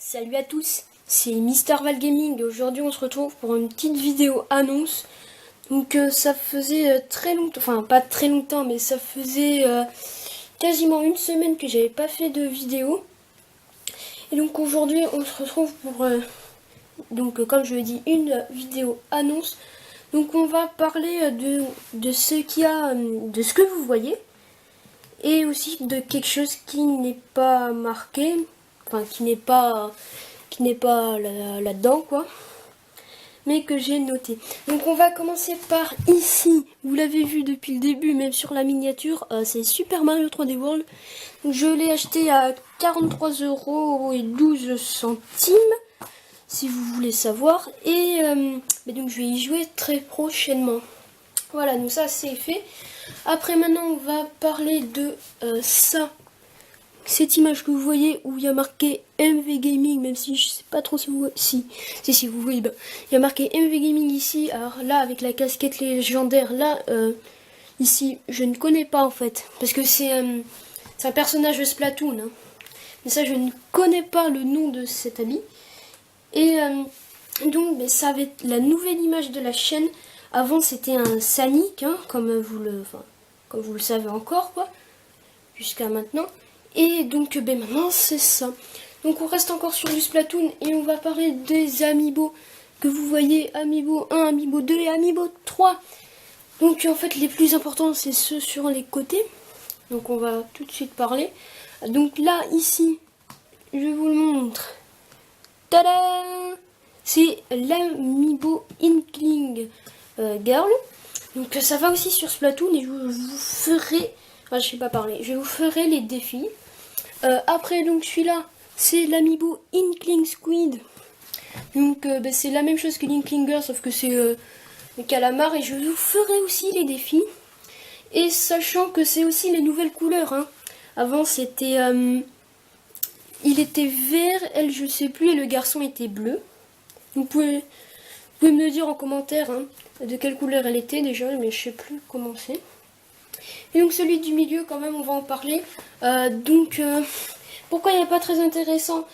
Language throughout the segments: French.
Salut à tous, c'est Mister Val Gaming et aujourd'hui on se retrouve pour une petite vidéo annonce. Donc ça faisait très longtemps, enfin pas très longtemps mais ça faisait quasiment une semaine que j'avais pas fait de vidéo. Et donc aujourd'hui on se retrouve pour, comme je l'ai dit, une vidéo annonce. Donc on va parler de ce qu'il y a, de ce que vous voyez. Et aussi de quelque chose qui n'est pas marqué, enfin qui n'est pas là-dedans quoi, mais que j'ai noté. Donc on va commencer par ici, vous l'avez vu depuis le début, même sur la miniature, c'est Super Mario 3D World. Donc, je l'ai acheté à 43,12 €, si vous voulez savoir, et donc je vais y jouer très prochainement. Voilà, donc ça c'est fait. Après maintenant on va parler de cette image que vous voyez où il y a marqué MV Gaming, même si je sais pas trop si vous voyez, si vous voyez, ben, il y a marqué MV Gaming ici. Alors là avec la casquette légendaire là, ici je ne connais pas en fait, parce que c'est un personnage de Splatoon, hein. Mais ça je ne connais pas le nom de cet habit. Et donc ça va être la nouvelle image de la chaîne. Avant c'était un Sonic, hein, comme vous le savez encore quoi, jusqu'à maintenant. Et donc maintenant c'est ça. Donc on reste encore sur du Splatoon et on va parler des amiibo que vous voyez, amiibo 1, amiibo 2 et amiibo 3. Donc en fait les plus importants c'est ceux sur les côtés. Donc on va tout de suite parler. Donc là ici, je vous le montre. Tada! C'est l'amiibo Inkling Girl. Donc ça va aussi sur Splatoon et je vous ferai, je sais pas parler, je vous ferai les défis. Après donc celui-là, c'est l'amiibo Inkling Squid. Donc c'est la même chose que l'Inkling Girl, sauf que c'est le calamar, et je vous ferai aussi les défis. Et sachant que c'est aussi les nouvelles couleurs, hein. Avant c'était il était vert, elle je sais plus, et le garçon était bleu. Vous pouvez me le dire en commentaire, hein, de quelle couleur elle était déjà, mais je sais plus comment c'est. Et donc celui du milieu quand même on va en parler. Pourquoi il n'est pas très intéressant?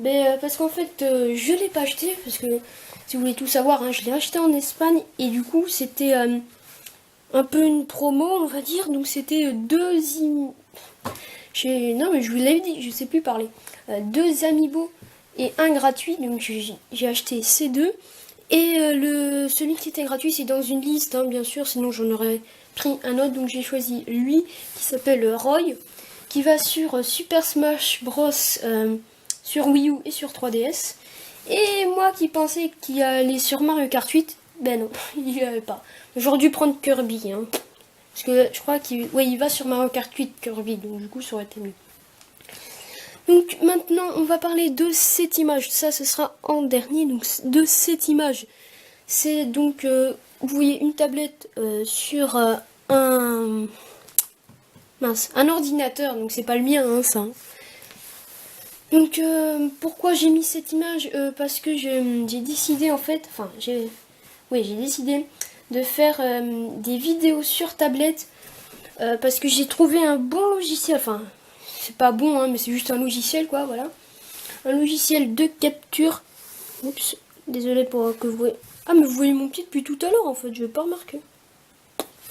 Parce qu'en fait je l'ai pas acheté, parce que si vous voulez tout savoir, hein, je l'ai acheté en Espagne et du coup c'était un peu une promo on va dire. Donc c'était non mais je vous l'avais dit, je sais plus parler. 2 amiibo et un gratuit, donc j'ai acheté ces deux. Et celui qui était gratuit c'est dans une liste, hein, bien sûr, sinon j'en aurais pris un autre. Donc j'ai choisi lui qui s'appelle Roy, qui va sur Super Smash Bros, sur Wii U et sur 3DS. Et moi qui pensais qu'il allait sur Mario Kart 8, ben non, il n'y allait pas. J'aurais dû prendre Kirby, hein, parce que je crois qu'il va sur Mario Kart 8 Kirby, donc du coup ça aurait été mieux. Donc maintenant on va parler de cette image, ça ce sera en dernier. Donc de cette image, c'est donc vous voyez une tablette sur un ordinateur, donc c'est pas le mien, hein, ça. Donc pourquoi j'ai mis cette image? Parce que j'ai décidé en fait, j'ai décidé de faire des vidéos sur tablette, parce que j'ai trouvé un bon logiciel, c'est pas bon, hein, mais c'est juste un logiciel quoi, voilà. Un logiciel de capture. Oups, désolé pour que vous voyez. Ah mais vous voyez mon pied depuis tout à l'heure en fait, je vais pas remarquer.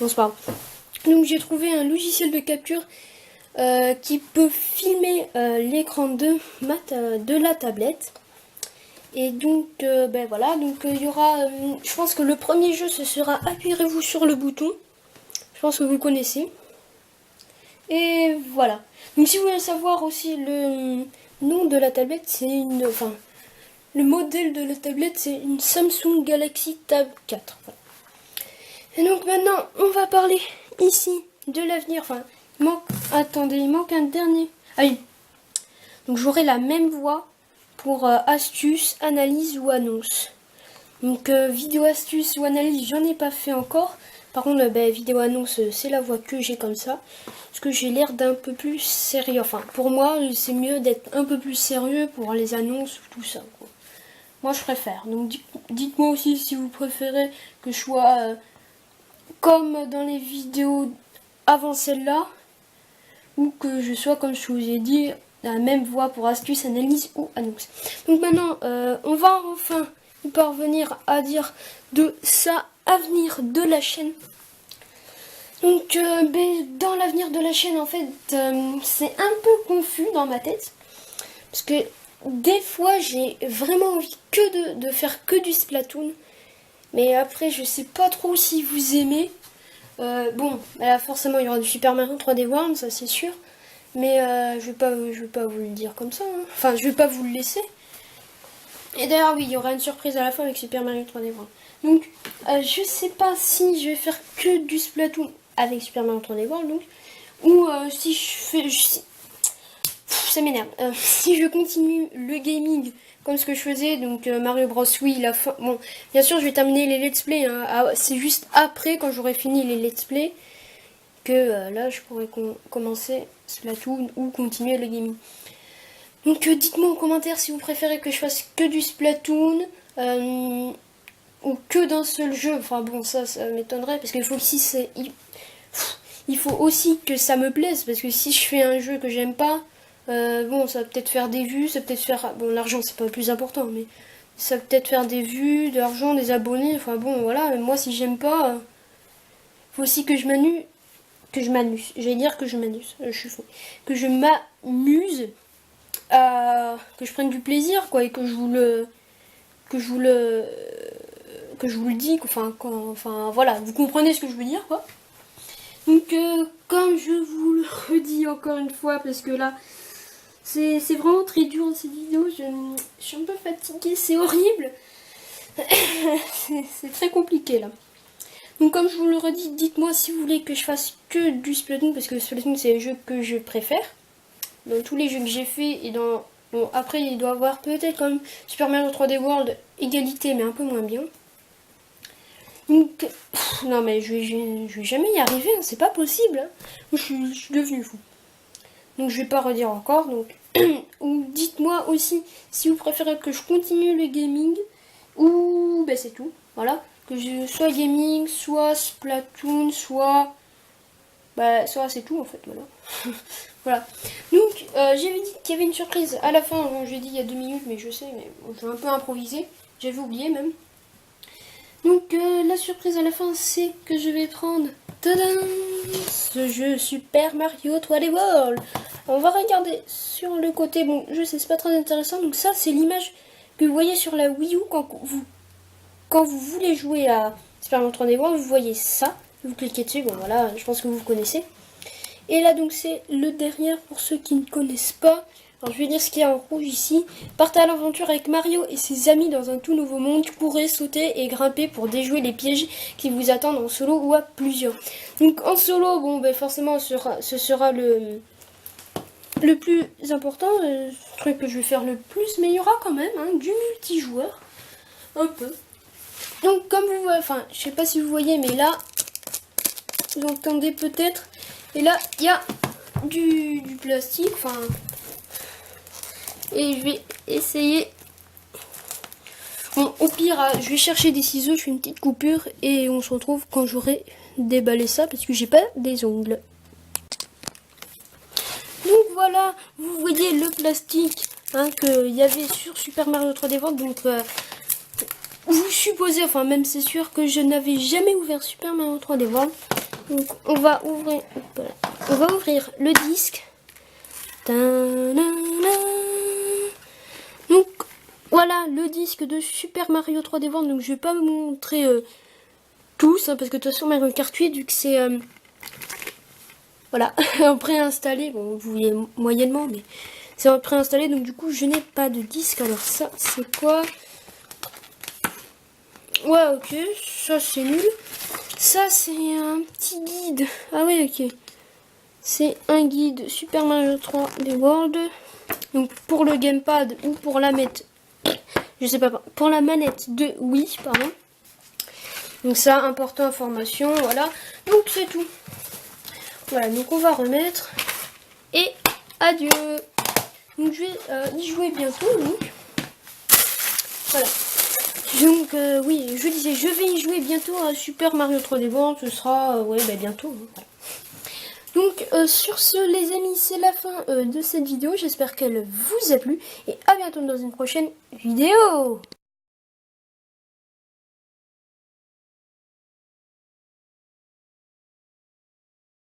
Bon c'est pas grave. Donc j'ai trouvé un logiciel de capture qui peut filmer l'écran de la tablette. Et donc voilà, donc il y aura, je pense que le premier jeu ce sera appuyez-vous sur le bouton. Je pense que vous le connaissez. Et voilà. Donc si vous voulez savoir aussi le nom de la tablette, c'est le modèle de la tablette c'est une Samsung Galaxy Tab 4. Voilà. Et donc maintenant on va parler ici de l'avenir. Il manque un dernier. Ah oui. Donc j'aurai la même voix pour astuces, analyse ou annonce. Donc vidéo astuce ou analyse, j'en ai pas fait encore. Par contre, vidéo annonce, c'est la voix que j'ai comme ça. Parce que j'ai l'air d'un peu plus sérieux. Pour moi, c'est mieux d'être un peu plus sérieux pour les annonces, tout ça, quoi. Moi, je préfère. Donc dites-moi aussi si vous préférez que je sois comme dans les vidéos avant celle-là, ou que je sois, comme je vous ai dit, la même voie pour astuces, analyse ou annonce. Donc maintenant, on va enfin parvenir à dire de ça avenir de la chaîne. Donc dans l'avenir de la chaîne, en fait, c'est un peu confus dans ma tête. Parce que des fois, j'ai vraiment envie de faire que du Splatoon. Mais après, je sais pas trop si vous aimez. Bon, là, forcément, il y aura du Super Mario 3D World, ça c'est sûr. Mais je vais pas vous le dire comme ça. Hein. Enfin, je vais pas vous le laisser. Et d'ailleurs, oui, il y aura une surprise à la fin avec Super Mario 3D World. Donc, je sais pas si je vais faire que du Splatoon avec Super Mario 3D World, donc, ou si je fais... ça m'énerve. Si je continue le gaming comme ce que je faisais, donc Mario Bros. Oui, la fin... Bon, bien sûr, je vais terminer les let's play. Hein. C'est juste après, quand j'aurai fini les let's play, que là, je pourrais commencer Splatoon ou continuer le gaming. Donc dites-moi en commentaire si vous préférez que je fasse que du Splatoon ou que d'un seul jeu. Enfin bon, ça m'étonnerait parce qu'il faut aussi il faut aussi que ça me plaise, parce que si je fais un jeu que j'aime pas, bon, ça va peut-être faire des vues, ça va peut-être faire... Bon, l'argent c'est pas le plus important, mais ça va peut-être faire des vues, de l'argent, des abonnés, enfin bon, voilà. Moi si j'aime pas, faut aussi que je m'amuse. Je vais dire que je m'amuse, je suis fou. Que je m'amuse, que je prenne du plaisir, quoi, et que je vous le dis, enfin voilà, vous comprenez ce que je veux dire, quoi. Donc comme je vous le redis encore une fois, parce que là c'est vraiment très dur dans cette vidéo, je suis un peu fatiguée, c'est horrible. C'est très compliqué là. Donc comme je vous le redis, dites-moi si vous voulez que je fasse que du Splatoon, parce que Splatoon c'est le jeu que je préfère dans tous les jeux que j'ai fait. Et dans... Bon, après il doit avoir peut-être comme Super Mario 3D World égalité, mais un peu moins bien. Donc, non mais je vais jamais y arriver, hein, c'est pas possible. Hein. Je suis devenue fou. Donc je vais pas redire encore. Donc ou dites-moi aussi si vous préférez que je continue le gaming ou ben c'est tout. Voilà, que je soit gaming, soit Splatoon, soit soit c'est tout en fait. Voilà. Voilà. Donc j'avais dit qu'il y avait une surprise à la fin. Bon, j'ai dit il y a 2 minutes, mais je sais, mais bon, j'ai un peu improvisé. J'avais oublié même. Donc la surprise à la fin, c'est que je vais prendre ce jeu Super Mario 3D World. On va regarder sur le côté. Bon, je sais, c'est pas très intéressant. Donc ça, c'est l'image que vous voyez sur la Wii U quand vous voulez jouer à Super Mario 3D World. Vous voyez ça. Vous cliquez dessus. Bon, voilà, je pense que vous connaissez. Et là, donc, c'est le derrière pour ceux qui ne connaissent pas. Alors, je vais dire ce qu'il y a en rouge ici. Partez à l'aventure avec Mario et ses amis dans un tout nouveau monde. Courez, sautez et grimpez pour déjouer les pièges qui vous attendent en solo ou à plusieurs. Donc, en solo, bon, ben, forcément, ce sera le plus important. Le truc que je vais faire le plus, mais il y aura quand même du multijoueur. Un peu. Donc, comme vous voyez, enfin, je sais pas si vous voyez, mais là, vous entendez peut-être. Et là, il y a du plastique, enfin... Et je vais essayer... Bon, au pire, je vais chercher des ciseaux, je fais une petite coupure et on se retrouve quand j'aurai déballé ça parce que j'ai pas des ongles. Donc voilà, vous voyez le plastique qu'il y avait sur Super Mario 3D World. Donc vous supposez, enfin même c'est sûr que je n'avais jamais ouvert Super Mario 3D World. Donc on va ouvrir le disque. Donc voilà le disque de Super Mario 3D World. Donc je vais pas vous montrer tous parce que de toute façon Mario Kart 8 vu que c'est voilà préinstallé, bon vous voyez moyennement mais c'est préinstallé, donc du coup je n'ai pas de disque. Alors ça c'est quoi? Ouais, ok, ça c'est nul. Ça c'est un petit guide. Ah oui, ok. C'est un guide Super Mario 3D World. Donc pour le gamepad ou pour la manette, je sais pas, pour la manette de Wii, pardon. Donc ça, important, information, voilà. Donc c'est tout. Voilà, donc on va remettre. Et adieu. Donc je vais y jouer bientôt, donc. Voilà. Donc oui, je disais, je vais y jouer bientôt à Super Mario 3D World. Ce sera, ouais, bah, bientôt. Hein, voilà. Donc sur ce les amis, c'est la fin de cette vidéo. J'espère qu'elle vous a plu et à bientôt dans une prochaine vidéo.